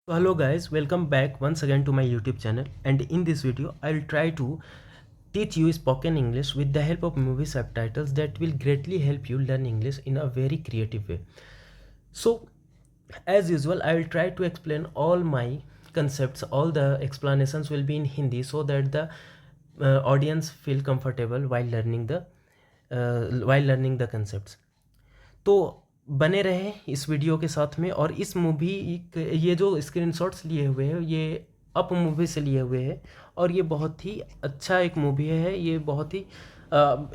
So hello guys, welcome back once again to my YouTube channel, and in this video I'll try to teach you spoken English with the help of movie subtitles that will greatly help you learn English in a very creative way. So as usual I will try to explain all my concepts, all the explanations will be in Hindi so that the audience feel comfortable while learning the concepts. तो बने रहें इस video के साथ में। और इस movie ये जो स्क्रीनशॉट्स लिए हुए हैं ये अप मूवी से लिए हुए हैं, और ये बहुत ही अच्छा एक मूवी है। ये बहुत ही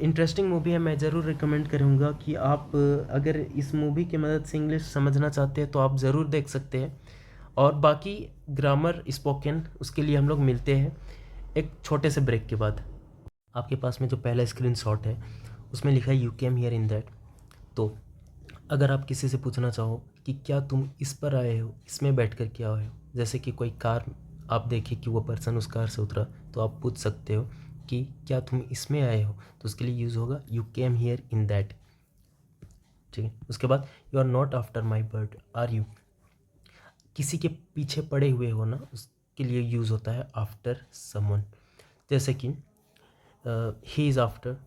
इंटरेस्टिंग मूवी है। मैं ज़रूर रिकमेंड करूँगा कि आप अगर इस मूवी की मदद से इंग्लिश समझना चाहते हैं तो आप ज़रूर देख सकते हैं। और बाकी ग्रामर स्पोकन उसके लिए हम लोग मिलते हैं एक छोटे से ब्रेक के बाद। आपके पास में जो पहला स्क्रीनशॉट है उसमें लिखा है you came here in that. तो अगर आप किसी से पूछना चाहो कि क्या तुम इस पर आए हो, इसमें बैठ कर के आए हो, जैसे कि कोई कार आप देखें कि वो पर्सन उस कार से उतरा, तो आप पूछ सकते हो कि क्या तुम इसमें आए हो, तो उसके लिए यूज़ होगा you came here in that. ठीक है। उसके बाद you are not after my bird are you. किसी के पीछे पड़े हुए हो ना, उसके लिए यूज़ होता है आफ्टर समवन। जैसे कि ही इज़ आफ्टर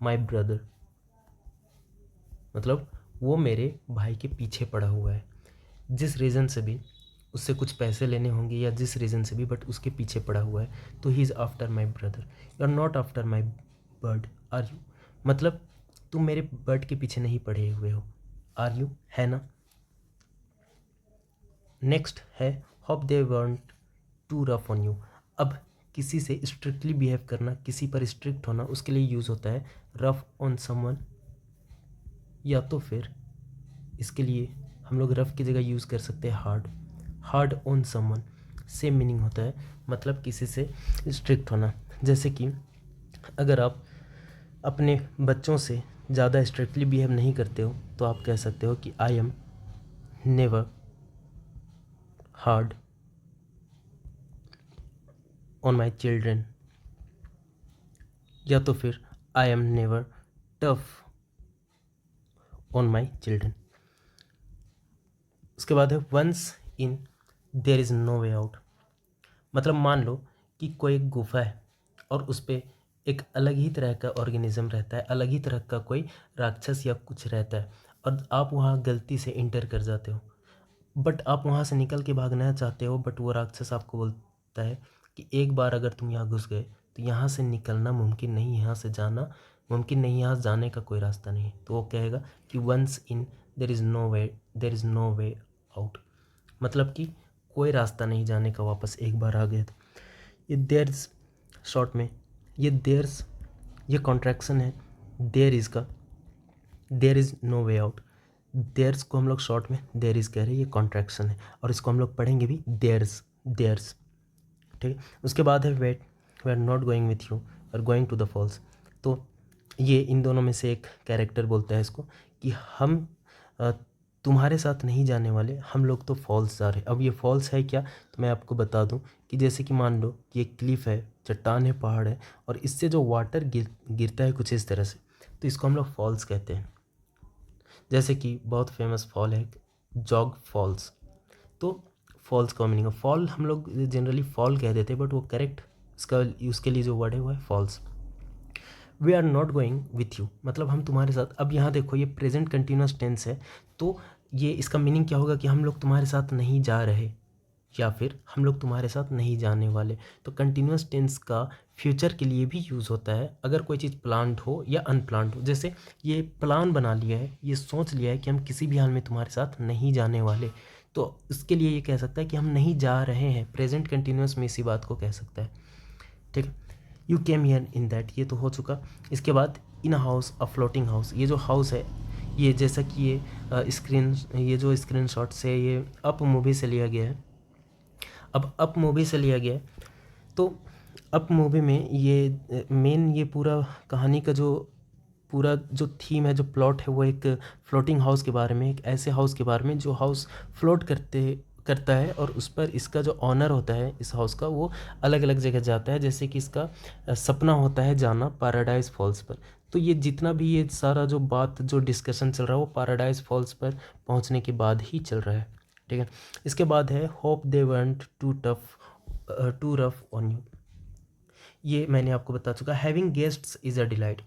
माई ब्रदर, मतलब वो मेरे भाई के पीछे पड़ा हुआ है। जिस रीज़न से भी उससे कुछ पैसे लेने होंगे या जिस रीज़न से भी, बट उसके पीछे पड़ा हुआ है, तो he is after my brother. You are not after my bird are you, मतलब तुम मेरे बर्ड के पीछे नहीं पड़े हुए हो। आर यू है ना। नेक्स्ट है hope they want to rough on you. अब किसी से स्ट्रिक्टली बिहेव करना, किसी पर स्ट्रिक्ट होना, उसके लिए यूज़ होता है रफ ऑन समवन, या तो फिर इसके लिए हम लोग रफ़ की जगह यूज़ कर सकते हैं hard. Hard on someone same meaning होता है, मतलब किसी से स्ट्रिक्ट होना। जैसे कि अगर आप अपने बच्चों से ज़्यादा स्ट्रिक्टली बिहेव नहीं करते हो तो आप कह सकते हो कि I am never hard on my children, या तो फिर I am never tough on my children. उसके बाद है once in there is no way out. मतलब मान लो कि कोई एक गुफा है और उस पर एक अलग ही तरह का ऑर्गेनिज्म रहता है, अलग ही तरह का कोई राक्षस या कुछ रहता है, और आप वहाँ गलती से इंटर कर जाते हो, बट आप वहाँ से निकल के भागना चाहते हो, बट वो राक्षस आपको बोलता है कि एक बार अगर तुम यहाँ घुस गए तो यहाँ से निकलना मुमकिन नहीं, यहाँ से जाना मुमकिन नहीं, यहाँ जाने का कोई रास्ता नहीं। तो वो कहेगा कि once in there is no way out, मतलब कि कोई रास्ता नहीं जाने का वापस, एक बार आ गए तो। ये देयर्स शॉर्ट में ये देयर्स ये कॉन्ट्रैक्शन है देयर इज़ का। There is no way out, there's को हम लोग शॉर्ट में देयर इज़ कह रहे हैं, ये कॉन्ट्रैक्शन है और इसको हम लोग पढ़ेंगे भी देयर्स देयर्स। ठीक है। उसके बाद है wait we are not going with you और गोइंग टू द फॉल्स। तो ये इन दोनों में से एक कैरेक्टर बोलता है इसको कि हम तुम्हारे साथ नहीं जाने वाले, हम लोग तो फॉल्स जा रहे हैं। अब ये फॉल्स है क्या, तो मैं आपको बता दूं कि जैसे कि मान लो कि एक क्लिफ है, चट्टान है, पहाड़ है, और इससे जो वाटर गिरता है कुछ इस तरह से, तो इसको हम लोग फॉल्स कहते हैं। जैसे कि बहुत फेमस फॉल है जॉग फॉल्स। तो फॉल्स का मीनिंग है फॉल, हम लोग जनरली फॉल कह देते हैं, बट वो करेक्ट इसका उसके लिए जो वर्ड है वो है falls. We are not going with you, मतलब हम तुम्हारे साथ। अब यहाँ देखो ये प्रेजेंट कंटिन्यूस टेंस है, तो ये इसका मीनिंग क्या होगा कि हम लोग तुम्हारे साथ नहीं जा रहे या फिर हम लोग तुम्हारे साथ नहीं जाने वाले। तो कंटिन्यूस टेंस का फ्यूचर के लिए भी यूज़ होता है अगर कोई चीज़ प्लान्ड हो या अनप्लान्ड हो। जैसे ये प्लान बना लिया है, ये सोच लिया है कि हम किसी भी हाल में तुम्हारे साथ नहीं जाने वाले, तो इसके लिए ये कह सकता है कि हम नहीं जा रहे हैं। प्रेजेंट कंटिन्यूस में इसी बात को कह सकता है। ठीक है। You came here in that, ये तो हो चुका। इसके बाद in house a floating house, ये जो हाउस है ये जैसा कि ये जो स्क्रीन शॉट से ये अप मूवी से लिया गया है। अब अप मूवी से लिया गया है, तो अप मूवी में ये मेन ये पूरा कहानी का जो पूरा जो थीम है, जो प्लॉट है, वो एक फ्लोटिंग हाउस के बारे में, एक ऐसे हाउस के बारे में जो हाउस फ्लोट करता है, और उस पर इसका जो ऑनर होता है इस हाउस का वो अलग अलग जगह जाता है। जैसे कि इसका सपना होता है जाना पैराडाइज फॉल्स पर। तो ये जितना भी ये सारा जो बात जो डिस्कशन चल रहा है वो पैराडाइज फॉल्स पर पहुंचने के बाद ही चल रहा है। ठीक है। इसके बाद है hope they went to rough on you. ये मैंने आपको बता चुका। Having guests is a delight.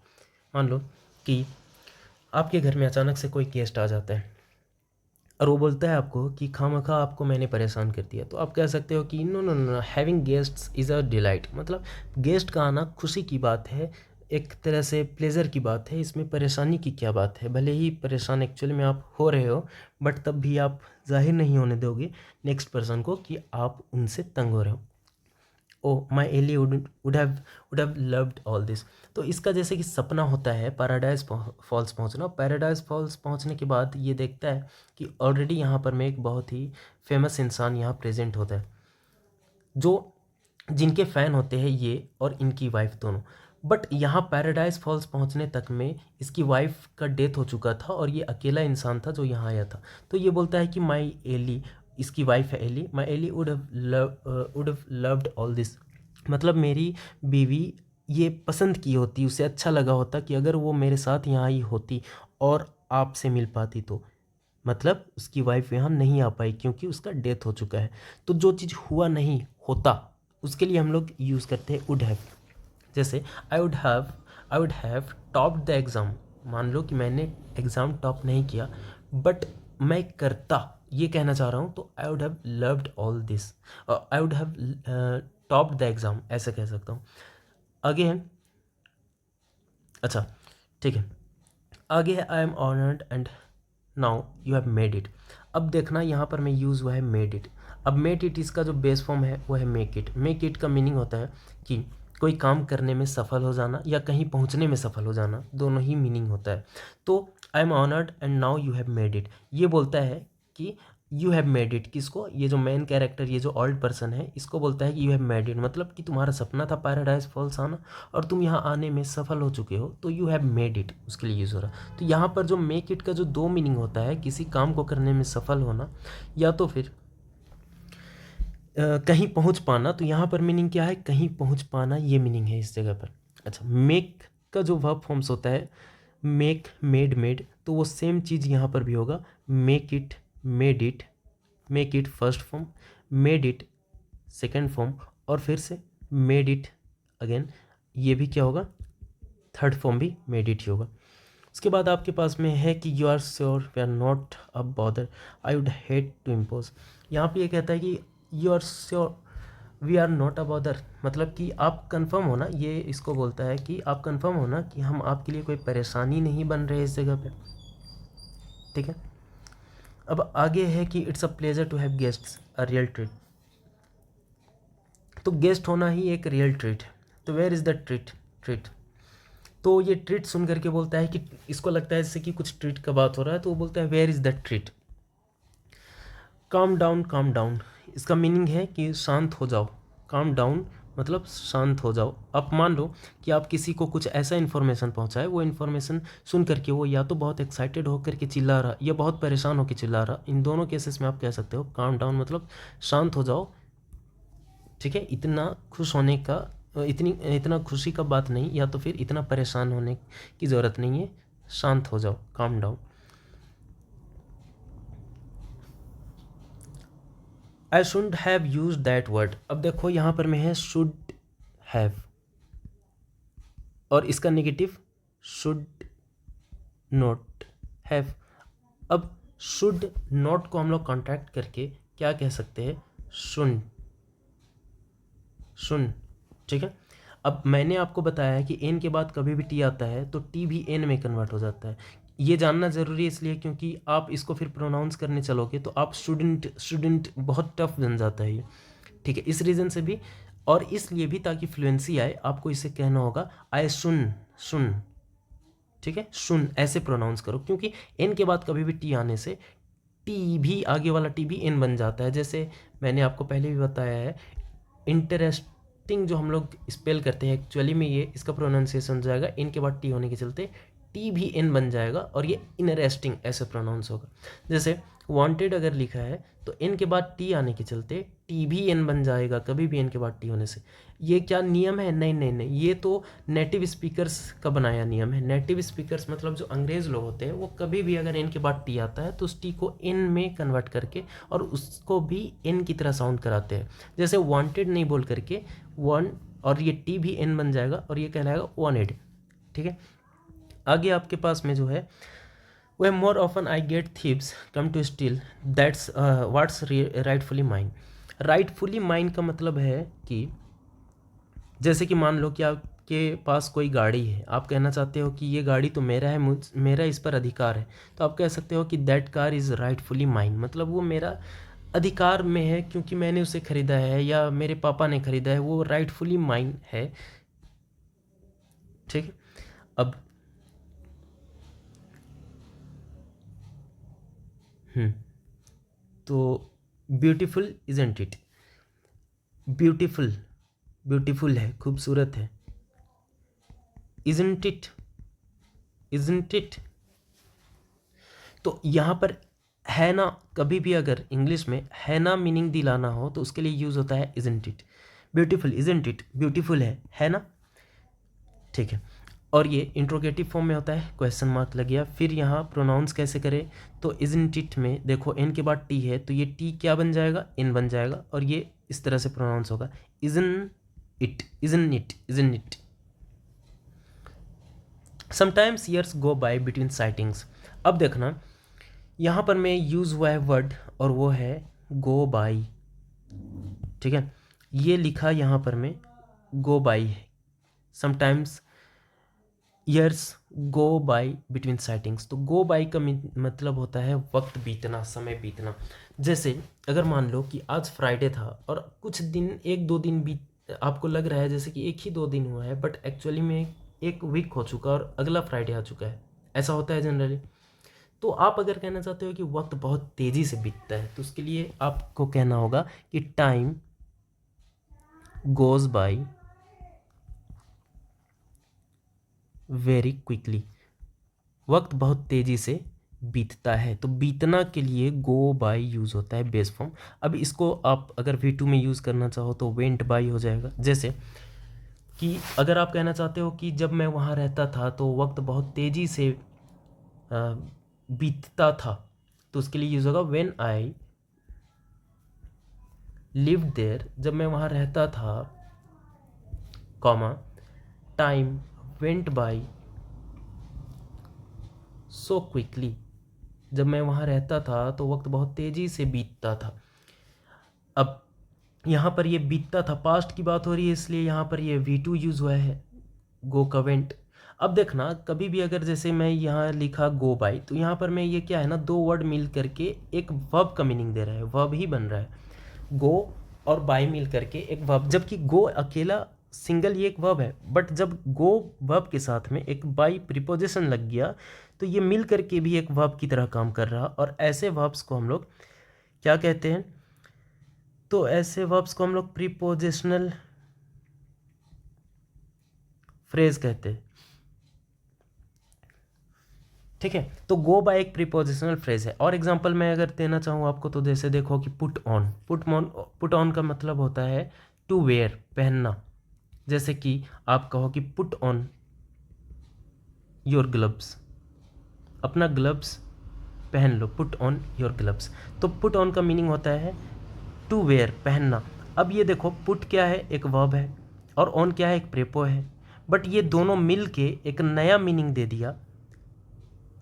मान लो कि आपके घर में अचानक से कोई गेस्ट आ जाता है और वो बोलता है आपको कि खामखा आपको मैंने परेशान कर दिया, तो आप कह सकते हो कि no no no, having guests is a delight. मतलब गेस्ट का आना खुशी की बात है, एक तरह से प्लेजर की बात है, इसमें परेशानी की क्या बात है। भले ही परेशान एक्चुअली में आप हो रहे हो, बट तब भी आप जाहिर नहीं होने दोगे नेक्स्ट पर्सन को कि आप उनसे तंग हो रहे हो। Oh my Ellie would have loved all this. तो इसका जैसे कि सपना होता है पैराडाइज फॉल्स पहुंचना। पैराडाइज फॉल्स पहुंचने के बाद ये देखता है कि ऑलरेडी यहाँ पर में एक बहुत ही फेमस इंसान यहाँ प्रेजेंट होता है, जो जिनके फ़ैन होते हैं ये और इनकी वाइफ दोनों। बट यहाँ पैराडाइज फॉल्स पहुँचने तक में इसकी वाइफ का डेथ हो चुका था और ये अकेला इंसान था जो यहाँ आया था। तो ये बोलता है कि माई एली, इसकी वाइफ है Ellie, my Ellie would have loved all this. मतलब मेरी बीवी ये पसंद की होती, उसे अच्छा लगा होता कि अगर वो मेरे साथ यहाँ आई होती और आपसे मिल पाती तो। मतलब उसकी वाइफ यहाँ नहीं आ पाई क्योंकि उसका डेथ हो चुका है। तो जो चीज़ हुआ नहीं होता उसके लिए हम लोग यूज़ करते हैं वुड हैव। जैसे I would have topped the exam. मान लो कि मैंने एग्ज़ाम टॉप नहीं किया बट मैं करता, ये कहना चाह रहा हूँ। तो I would have loved all this, I would have topped the exam, ऐसे कह सकता हूँ। आगे है, अच्छा ठीक है, आगे है I am honoured and now you have made it. अब देखना यहाँ पर मैं यूज़ हुआ है मेड इट। अब मेड इट इसका जो बेस फॉर्म है वो है मेक इट। मेक इट का मीनिंग होता है कि कोई काम करने में सफल हो जाना या कहीं पहुँचने में सफल हो जाना, दोनों ही मीनिंग होता है। तो I am honoured and now you have made it, ये बोलता है कि यू हैव मेड इट। किसको? ये जो मेन कैरेक्टर, ये जो ओल्ड पर्सन है, इसको बोलता है कि यू हैव मेड इट। मतलब कि तुम्हारा सपना था पैराडाइज फॉल्स आना और तुम यहाँ आने में सफल हो चुके हो, तो यू हैव मेड इट उसके लिए यूज़ हो रहा। तो यहाँ पर जो मेक इट का जो दो मीनिंग होता है, किसी काम को करने में सफल होना या तो फिर कहीं पहुँच पाना, तो यहाँ पर मीनिंग क्या है? कहीं पहुँच पाना, ये मीनिंग है इस जगह पर। अच्छा, मेक का जो वर्ब फॉर्म्स होता है, मेक, मेड, मेड, तो वो सेम चीज़ यहाँ पर भी होगा। Make it, made it, make it first form, made it second form और फिर से मेड इट अगेन, ये भी क्या होगा? थर्ड फॉर्म भी मेड इट ही होगा। उसके बाद आपके पास में है कि you are sure we are not a bother, I would hate to impose. यहाँ पे ये कहता है कि you are sure we are not a bother, मतलब कि आप कंफर्म हो ना, ये इसको बोलता है कि आप कंफर्म हो ना कि हम आपके लिए कोई परेशानी नहीं बन रहे इस जगह पे। ठीक है, अब आगे है कि it's a pleasure to have guests, a real treat. तो गेस्ट होना ही एक रियल ट्रीट है। तो where is the treat? Treat, तो ये ट्रीट सुन करके बोलता है कि इसको लगता है जैसे कि कुछ ट्रीट का बात हो रहा है, तो वो बोलता है where is the treat. Calm down, calm down, इसका मीनिंग है कि शांत हो जाओ। काम डाउन मतलब शांत हो जाओ। आप मान लो कि आप किसी को कुछ ऐसा इन्फॉर्मेशन पहुंचाए, वो इन्फॉर्मेशन सुन करके वो या तो बहुत एक्साइटेड होकर के चिल्ला रहा या बहुत परेशान होकर चिल्ला रहा, इन दोनों केसेस में आप कह सकते हो काम डाउन मतलब शांत हो जाओ। ठीक है, इतना खुश होने का, इतना खुशी का बात नहीं, या तो फिर इतना परेशान होने की ज़रूरत नहीं है, शांत हो जाओ, calm down. I should have use that word. अब देखो यहाँ पर मैं है शुड हैव और इसका नेगेटिव शुड नॉट हैव। अब शुड नॉट को हम लोग कॉन्ट्रैक्ट करके क्या कह सकते हैं? शुन, शुन। ठीक है, अब मैंने आपको बताया है कि एन के बाद कभी भी टी आता है तो टी भी एन में कन्वर्ट हो जाता है। ये जानना ज़रूरी है इसलिए क्योंकि आप इसको फिर प्रोनाउंस करने चलोगे तो आप स्टूडेंट, स्टूडेंट बहुत टफ बन जाता है ये। ठीक है, इस रीज़न से भी और इसलिए भी ताकि फ्लुएंसी आए आपको इसे कहना होगा आई सुन, सुन। ठीक है, सुन ऐसे प्रोनाउंस करो क्योंकि एन के बाद कभी भी टी आने से टी भी, आगे वाला टी भी एन बन जाता है। जैसे मैंने आपको पहले भी बताया है, इंटरेस्टिंग जो हम लोग स्पेल करते हैं एक्चुअली में ये इसका प्रोनाउंसिएशन हो जाएगा एन के बाद टी होने के चलते टी भी एन बन जाएगा और ये इंटरेस्टिंग ऐसे प्रोनाउंस होगा। जैसे वांटेड अगर लिखा है तो एन के बाद टी आने के चलते टी भी एन बन जाएगा कभी भी एन के बाद टी होने से। ये क्या नियम है? नहीं नहीं नहीं, ये तो नेटिव स्पीकर्स का बनाया नियम है। नेटिव स्पीकर्स मतलब जो अंग्रेज लोग होते हैं वो कभी भी अगर एन के बाद टी आता है तो उस टी को एन में कन्वर्ट करके और उसको भी एन की तरह साउंड कराते हैं। जैसे वांटेड नहीं बोल करके वन, और ये टी भी एन बन जाएगा और ये कहलाएगा वांटेड। ठीक है, आगे आपके पास में जो है वह more often I get thieves come to steal that's what's rightfully mine. Rightfully mine का मतलब है कि जैसे कि मान लो कि आपके पास कोई गाड़ी है, आप कहना चाहते हो कि ये गाड़ी तो मेरा है, मेरा इस पर अधिकार है, तो आप कह सकते हो कि that car is rightfully mine, मतलब वो मेरा अधिकार में है क्योंकि मैंने उसे खरीदा है या मेरे पापा ने खरीदा है, वो राइटफुली माइन है। ठीक है, अब तो beautiful isn't it, beautiful, beautiful है, खूबसूरत है। इजंट इट, इजंट इट, तो यहाँ पर है ना, कभी भी अगर इंग्लिश में है ना मीनिंग दिलाना हो तो उसके लिए यूज़ होता है isn't it. Beautiful, isn't it, beautiful है ना। ठीक है, और ये इंट्रोगेटिव फॉर्म में होता है, क्वेश्चन मार्क लग गया। फिर यहाँ प्रोनाउंस कैसे करें, तो इजंट इट में देखो एन के बाद टी है तो ये टी क्या बन जाएगा, इन बन जाएगा, और ये इस तरह से प्रोनाउंस होगा, isn't it, isn't it, isn't it. Sometimes years go by between sightings. अब देखना यहाँ पर मैं यूज़ हुआ है वर्ड और वो है गो बाई। ठीक है, ये लिखा यहाँ पर मैं गो बाई है। Sometimes years go by between sightings, तो गो बाय का मतलब होता है वक्त बीतना, समय बीतना। जैसे अगर मान लो कि आज फ्राइडे था और कुछ दिन, एक दो दिन बीत, आपको लग रहा है जैसे कि एक ही दो दिन हुआ है, बट एक्चुअली में एक वीक हो चुका और अगला फ्राइडे आ चुका है, ऐसा होता है जनरली। तो आप अगर कहना चाहते हो कि वक्त बहुत तेज़ी से बीतता है तो उसके लिए आपको कहना होगा कि time goes by very quickly, वक्त बहुत तेज़ी से बीतता है। तो बीतना के लिए गो बाय यूज़ होता है बेस फॉर्म। अब इसको आप अगर V2 में यूज़ करना चाहो तो वेंट बाय हो जाएगा। जैसे कि अगर आप कहना चाहते हो कि जब मैं वहाँ रहता था तो वक्त बहुत तेज़ी से बीतता था, तो उसके लिए यूज़ होगा व्हेन आई लिव्ड देयर, जब मैं वहाँ रहता था, comma time went by so quickly, जब मैं वहाँ रहता था तो वक्त बहुत तेज़ी से बीतता था। अब यहाँ पर ये बीतता था, पास्ट की बात हो रही है, इसलिए यहाँ पर ये V2 यूज़ हुआ है, गो का वेंट। अब देखना कभी भी अगर जैसे मैं यहाँ लिखा गो बाय, तो यहाँ पर मैं ये क्या है ना, दो वर्ड मिल करके एक वर्ब का मीनिंग दे रहा है, वर्ब ही बन रहा है। गो और बाय मिल करके एक वर्ब, जबकि गो अकेला सिंगल ये एक वर्ब है, बट जब गो वर्ब के साथ में एक बाय प्रीपोजिशन लग गया तो ये मिल करके भी एक वर्ब की तरह काम कर रहा। और ऐसे वर्ब्स को हम लोग क्या कहते हैं, तो ऐसे वर्ब्स को हम लोग प्रीपोजिशनल फ्रेज कहते हैं। ठीक है, तो गो बाय एक प्रीपोजिशनल फ्रेज है। और एग्जांपल मैं अगर देना चाहूँ आपको तो जैसे देखो कि पुट ऑन, पुट ऑन का मतलब होता है टू वेयर, पहनना। जैसे कि आप कहो कि पुट ऑन योर ग्लव्स, अपना ग्लव्स पहन लो, पुट ऑन योर ग्लव्स। तो पुट ऑन का मीनिंग होता है टू वेयर, पहनना। अब ये देखो पुट क्या है, एक वर्ब है, और ऑन क्या है, एक प्रेपो है, बट ये दोनों मिल के एक नया मीनिंग दे दिया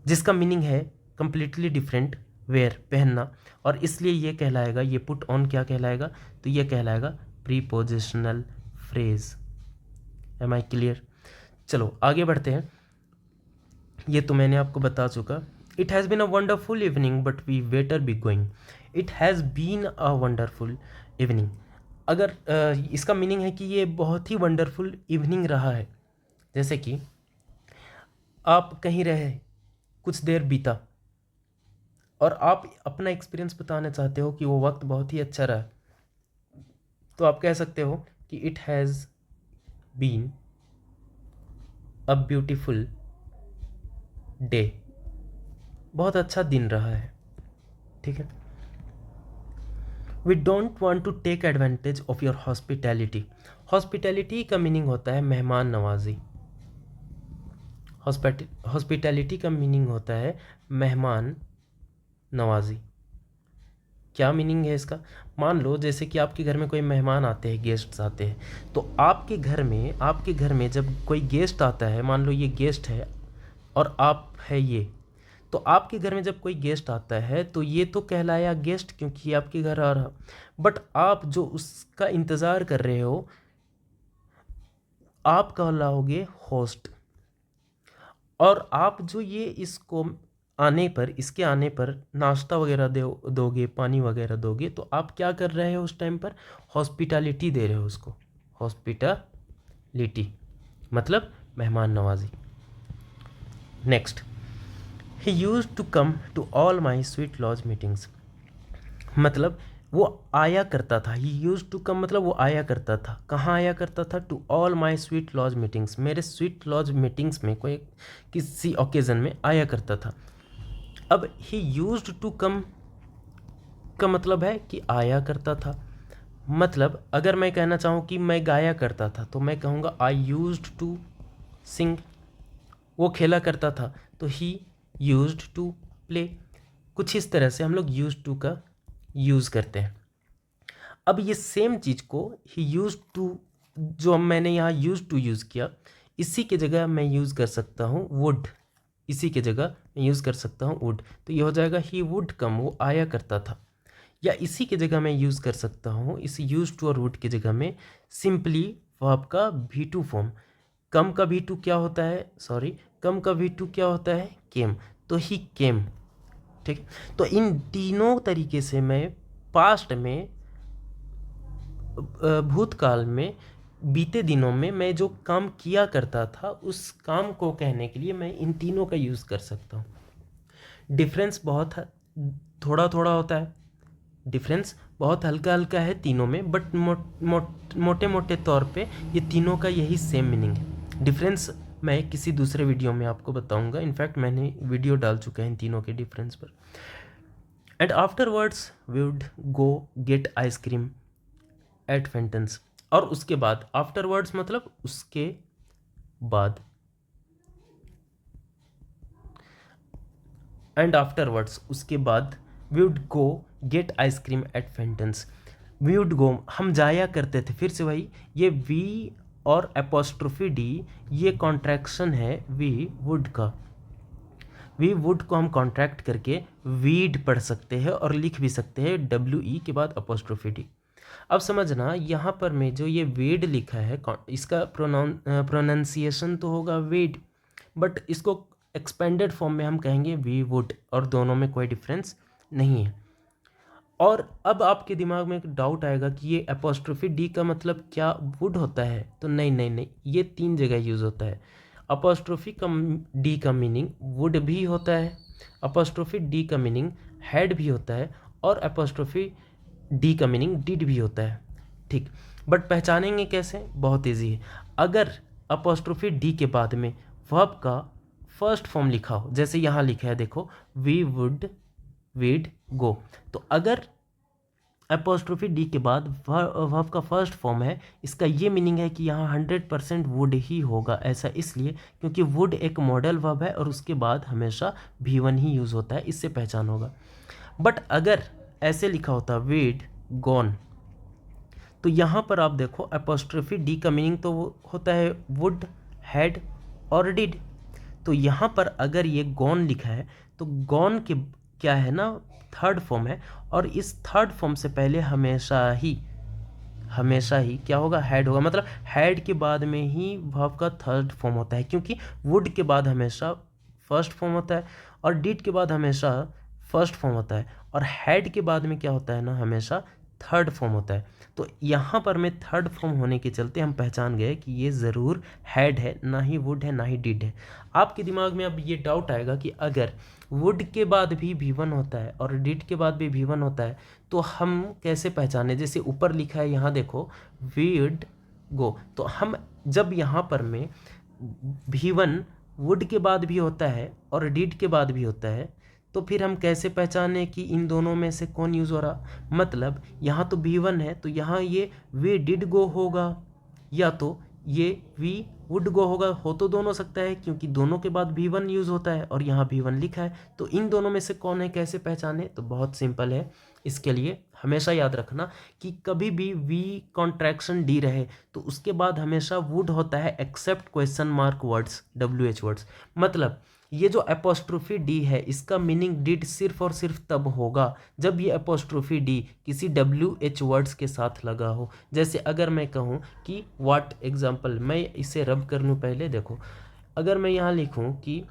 जिसका मीनिंग है कंप्लीटली डिफरेंट, वेयर, पहनना। और इसलिए ये कहलाएगा, ये पुट ऑन क्या कहलाएगा, तो ये कहलाएगा prepositional phrase. Am I clear? चलो आगे बढ़ते हैं, ये तो मैंने आपको बता चुका। It has been a wonderful evening but we better be going. It has been a wonderful evening, अगर इसका मीनिंग है कि ये बहुत ही वंडरफुल इवनिंग रहा है। जैसे कि आप कहीं रहे, कुछ देर बीता, और आप अपना एक्सपीरियंस बताना चाहते हो कि वो वक्त बहुत ही अच्छा रहा, तो आप कह सकते हो कि it has been a beautiful day, बहुत अच्छा दिन रहा है। ठीक है, we don't want to take advantage of your hospitality. Hospitality का मीनिंग होता है मेहमान नवाजी। हॉस्पिटैलिटी का मीनिंग होता है मेहमान नवाजी। क्या मीनिंग है इसका? मान लो जैसे कि आपके घर में कोई मेहमान आते हैं, गेस्ट्स आते हैं, तो आपके घर में जब कोई गेस्ट आता है, मान लो ये गेस्ट है और आप है ये, तो आपके घर में जब कोई गेस्ट आता है तो ये तो कहलाया गेस्ट क्योंकि ये आपके घर आ रहा, बट आप जो उसका इंतज़ार कर रहे हो आप कहलाओगे होस्ट। और आप जो ये इसके आने पर नाश्ता वगैरह दोगे, पानी वगैरह दोगे, तो आप क्या कर रहे हो उस टाइम पर? हॉस्पिटैलिटी दे रहे हो उसको। हॉस्पिटैलिटी मतलब मेहमान नवाजी। Next, he use to come to all my sweet lodge meetings. मतलब वो आया करता था। ही यूज टू कम मतलब वो आया करता था। कहाँ आया करता था? To all my sweet lodge meetings, मेरे स्वीट लॉज मीटिंग्स में कोई किसी ओकेज़न में आया करता था। अब ही यूज्ड टू कम का मतलब है कि आया करता था। मतलब अगर मैं कहना चाहूँ कि मैं गाया करता था तो मैं कहूँगा आई यूज्ड टू सिंग। वो खेला करता था तो ही यूज्ड टू प्ले। कुछ इस तरह से हम लोग यूज्ड टू का यूज़ करते हैं। अब ये सेम चीज़ को ही यूज्ड टू, जो मैंने यहाँ यूज्ड टू यूज़ किया, इसी के जगह मैं यूज़ कर सकता हूँ वुड। इसी के जगह मैं यूज़ कर सकता हूँ वुड, तो ये हो जाएगा ही वुड कम, वो आया करता था। या इसी के जगह मैं यूज़ कर सकता हूँ, इस यूज टू और वुड की जगह में सिंपली वर्ब का V2 फॉर्म। कम का V2 क्या होता है? कम का V2 क्या होता है? केम। तो ही केम। ठीक है, तो इन तीनों तरीके से मैं पास्ट में, भूतकाल में, बीते दिनों में मैं जो काम किया करता था उस काम को कहने के लिए मैं इन तीनों का यूज़ कर सकता हूँ। डिफरेंस बहुत थोड़ा थोड़ा होता है, डिफरेंस बहुत हल्का हल्का है तीनों में, बट मोटे मोटे तौर पे ये तीनों का यही सेम मीनिंग है। डिफरेंस मैं किसी दूसरे वीडियो में आपको बताऊंगा, इनफैक्ट मैंने वीडियो डाल चुका है इन तीनों के डिफरेंस पर। And afterwards we would go get ice cream at Fenton's. और उसके बाद, आफ्टरवर्ड्स मतलब उसके बाद, एंड आफ्टरवर्ड्स उसके बाद, we would go get ice cream at Fenton's. We would go हम जाया करते थे, फिर से वही, ये वी और एपोस्ट्रोफी डी ये कॉन्ट्रैक्शन है वी वुड का। वी वुड को हम कॉन्ट्रैक्ट करके वीड पढ़ सकते हैं और लिख भी सकते हैं WE के बाद अपोस्ट्रोफी डी। अब समझना, यहाँ पर मैं जो ये वेड लिखा है इसका प्रोनाउंसिएशन तो होगा वेड, बट इसको एक्सपेंडेड फॉर्म में हम कहेंगे वी वुड, और दोनों में कोई डिफरेंस नहीं है। और अब आपके दिमाग में एक डाउट आएगा कि ये अपोस्ट्रोफी डी का मतलब क्या वुड होता है? तो नहीं नहीं नहीं, ये 3 जगह यूज़ होता है। अपोस्ट्रोफी का डी का मीनिंग वुड भी होता है, अपोस्ट्रोफी डी का मीनिंग हैड भी होता है, और अपोस्ट्रोफी डी का मीनिंग डिड भी होता है। ठीक, बट पहचानेंगे कैसे? बहुत ईजी है। अगर अपोस्ट्रोफी डी के बाद में वर्ब का फर्स्ट फॉर्म लिखा हो, जैसे यहाँ लिखा है देखो, वी वुड वीड गो, तो अगर अपोस्ट्रोफी डी के बाद वर्ब का फर्स्ट फॉर्म है, इसका ये मीनिंग है कि यहाँ 100% वुड ही होगा। ऐसा इसलिए क्योंकि वुड एक मॉडल वर्ब है और उसके बाद हमेशा V1 ही यूज़ होता है, इससे पहचान होगा। बट अगर ऐसे लिखा होता वीड गॉन, तो यहाँ पर आप देखो अपोस्ट्रोफी डी का मीनिंग तो वो होता है वुड, हैड और डिड। तो यहाँ पर अगर ये गॉन लिखा है तो गॉन के क्या है ना, थर्ड फॉर्म है, और इस थर्ड फॉर्म से पहले हमेशा ही क्या होगा? हैड होगा। मतलब हैड के बाद में ही वर्ब का थर्ड फॉर्म होता है, क्योंकि वुड के बाद हमेशा फर्स्ट फॉर्म होता है और डिड के बाद हमेशा फर्स्ट फॉर्म होता है, और हैड के बाद में क्या होता है ना, हमेशा थर्ड फॉर्म होता है। तो यहाँ पर में थर्ड फॉर्म होने के चलते हम पहचान गए कि ये ज़रूर हैड है, ना ही वुड है, ना ही डिड है। आपके दिमाग में अब ये डाउट आएगा कि अगर वुड के बाद भी V1 होता है और डिड के बाद भी V1 होता है तो हम कैसे पहचाने? जैसे ऊपर लिखा है यहाँ देखो, वीड गो, तो हम जब यहाँ पर में V1 वुड के बाद भी होता है और डिड के बाद भी होता है, तो फिर हम कैसे पहचाने कि इन दोनों में से कौन यूज़ हो रहा। मतलब यहाँ तो V1 है तो यहाँ ये वी डिड गो होगा या तो ये वी वुड गो होगा। हो तो दोनों सकता है क्योंकि दोनों के बाद V1 यूज़ होता है और यहाँ V1 लिखा है। तो इन दोनों में से कौन है कैसे पहचाने, तो बहुत सिंपल है। इसके लिए हमेशा याद रखना कि कभी भी वी कॉन्ट्रैक्शन डी रहे तो उसके बाद हमेशा वुड होता है except question mark words WH words. मतलब ये जो एपोस्ट्रोफी डी है इसका मीनिंग डिड सिर्फ और सिर्फ तब होगा जब ये एपोस्ट्रोफी डी किसी WH वर्ड्स के साथ लगा हो। जैसे अगर मैं कहूँ कि व्हाट, एग्जाम्पल मैं इसे रब कर लूँ पहले, देखो अगर मैं यहाँ लिखूँ कि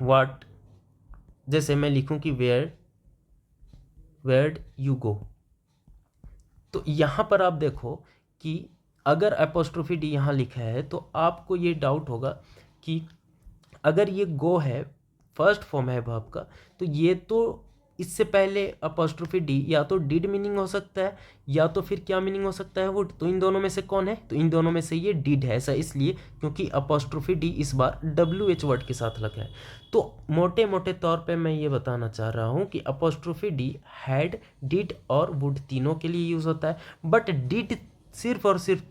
व्हाट, जैसे मैं लिखूँ कि वेयर यू गो, तो यहाँ पर आप देखो कि अगर एपोस्ट्रोफी डी यहाँ लिखा है तो आपको ये डाउट होगा कि अगर ये गो है फर्स्ट फॉर्म है वर्ब का तो ये तो इससे पहले अपोस्ट्रोफी डी या तो डिड मीनिंग हो सकता है या तो फिर क्या मीनिंग हो सकता है वुड। तो इन दोनों में से कौन है, तो इन दोनों में से ये डिड है। ऐसा इसलिए क्योंकि अपोस्ट्रोफी डी इस बार WH वर्ड के साथ लगा है। तो मोटे मोटे तौर पे मैं ये बताना चाह रहा हूँ कि अपोस्ट्रोफी डी हैड, डिड और वुड तीनों के लिए यूज़ होता है। बट डिड सिर्फ और सिर्फ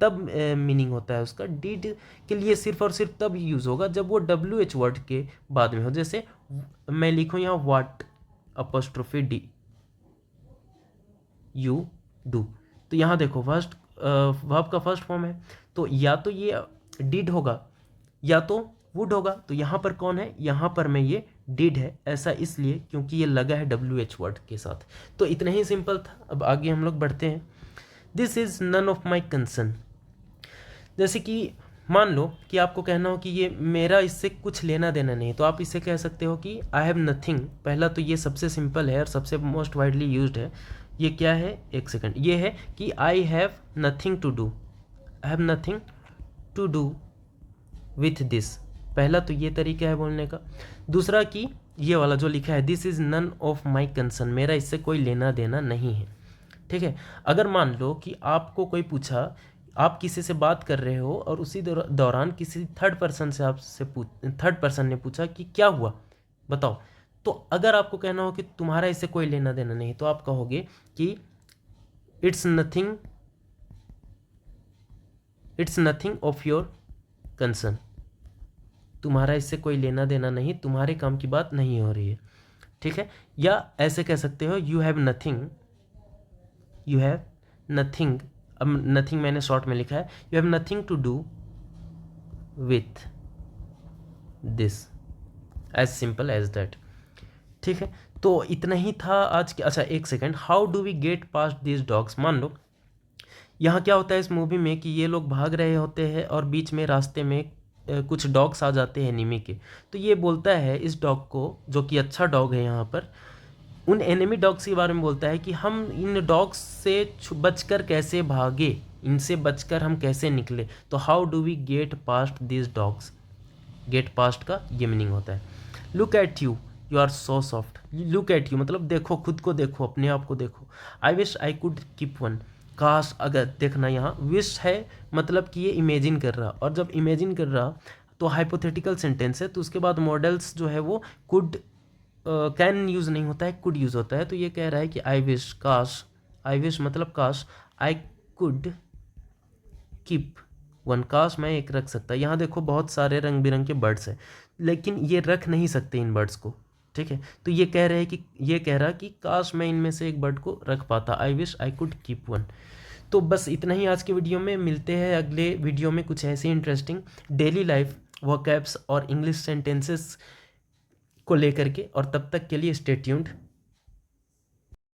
तब मीनिंग होता है उसका, डिड के लिए सिर्फ और सिर्फ तब यूज़ होगा जब वो WH वर्ड के बाद में हो। जैसे मैं लिखूँ यहाँ what apostrophe D you do, तो यहाँ देखो फर्स्ट वर्ब का फर्स्ट फॉर्म है तो या तो ये डिड होगा या तो वुड होगा। तो यहाँ पर कौन है, यहाँ पर मैं ये डिड है। ऐसा इसलिए क्योंकि ये लगा है WH वर्ड के साथ। तो इतना ही सिंपल था। अब आगे हम लोग बढ़ते हैं। This is none of my concern. जैसे कि मान लो कि आपको कहना हो कि ये मेरा इससे कुछ लेना देना नहीं, तो आप इसे कह सकते हो कि आई हैव नथिंग। पहला तो ये सबसे सिंपल है और सबसे मोस्ट वाइडली यूज्ड है। ये क्या है, एक सेकंड, ये है कि I have nothing to do, I have nothing to do with this. पहला तो ये तरीका है बोलने का। दूसरा कि ये वाला जो लिखा है this is none of my concern, मेरा इससे कोई लेना देना नहीं है। ठीक है। अगर मान लो कि आपको कोई पूछा, आप किसी से बात कर रहे हो और उसी दौरान किसी थर्ड पर्सन ने पूछा कि क्या हुआ बताओ, तो अगर आपको कहना हो कि तुम्हारा इससे कोई लेना देना नहीं, तो आप कहोगे कि it's nothing of your concern, तुम्हारा इससे कोई लेना देना नहीं, तुम्हारे काम की बात नहीं हो रही है। ठीक है। या ऐसे कह सकते हो यू हैव नथिंग, अब नथिंग मैंने शॉर्ट में लिखा है, you have nothing to do with this, as simple as that. ठीक है। तो इतना ही था आज के। अच्छा एक second, how do we get past this dogs. मान लो यहाँ क्या होता है इस मूवी में कि ये लोग भाग रहे होते हैं और बीच में रास्ते में कुछ डॉग्स आ जाते हैं एनिमी के। तो ये बोलता है इस डॉग को, जो कि अच्छा डॉग है यहाँ पर, उन एनिमी डॉग्स के बारे में बोलता है कि हम इन डॉग्स से बचकर कैसे भागे, इनसे बचकर हम कैसे निकले। तो how do we get past this dogs, get past का ये मीनिंग होता है। Look at you, you are so soft. Look at you मतलब देखो, खुद को देखो, अपने आप को देखो। I wish I could keep one, काश अगर, देखना यहाँ विश है मतलब कि ये इमेजिन कर रहा, और जब इमेजिन कर रहा तो हाइपोथेटिकल सेंटेंस है, तो उसके बाद मॉडल्स जो है वो कुड, कैन यूज़ नहीं होता है, कुड यूज़ होता है। तो ये कह रहा है कि आई विश, काश, आई विश मतलब काश, आई कुड कीप वन, काश मैं एक रख सकता। यहाँ देखो बहुत सारे रंग बिरंगे बर्ड्स हैं लेकिन ये रख नहीं सकते इन बर्ड्स को। ठीक है। तो ये कह रहे हैं कि, ये कह रहा कि काश मैं इनमें से एक बर्ड को रख पाता, आई wish I could keep one. तो बस इतना ही आज के वीडियो में। मिलते हैं अगले वीडियो में कुछ ऐसे इंटरेस्टिंग डेली लाइफ वोकैब्स और इंग्लिश सेंटेंसेस को लेकर के, और तब तक के लिए स्टे ट्यून्ड।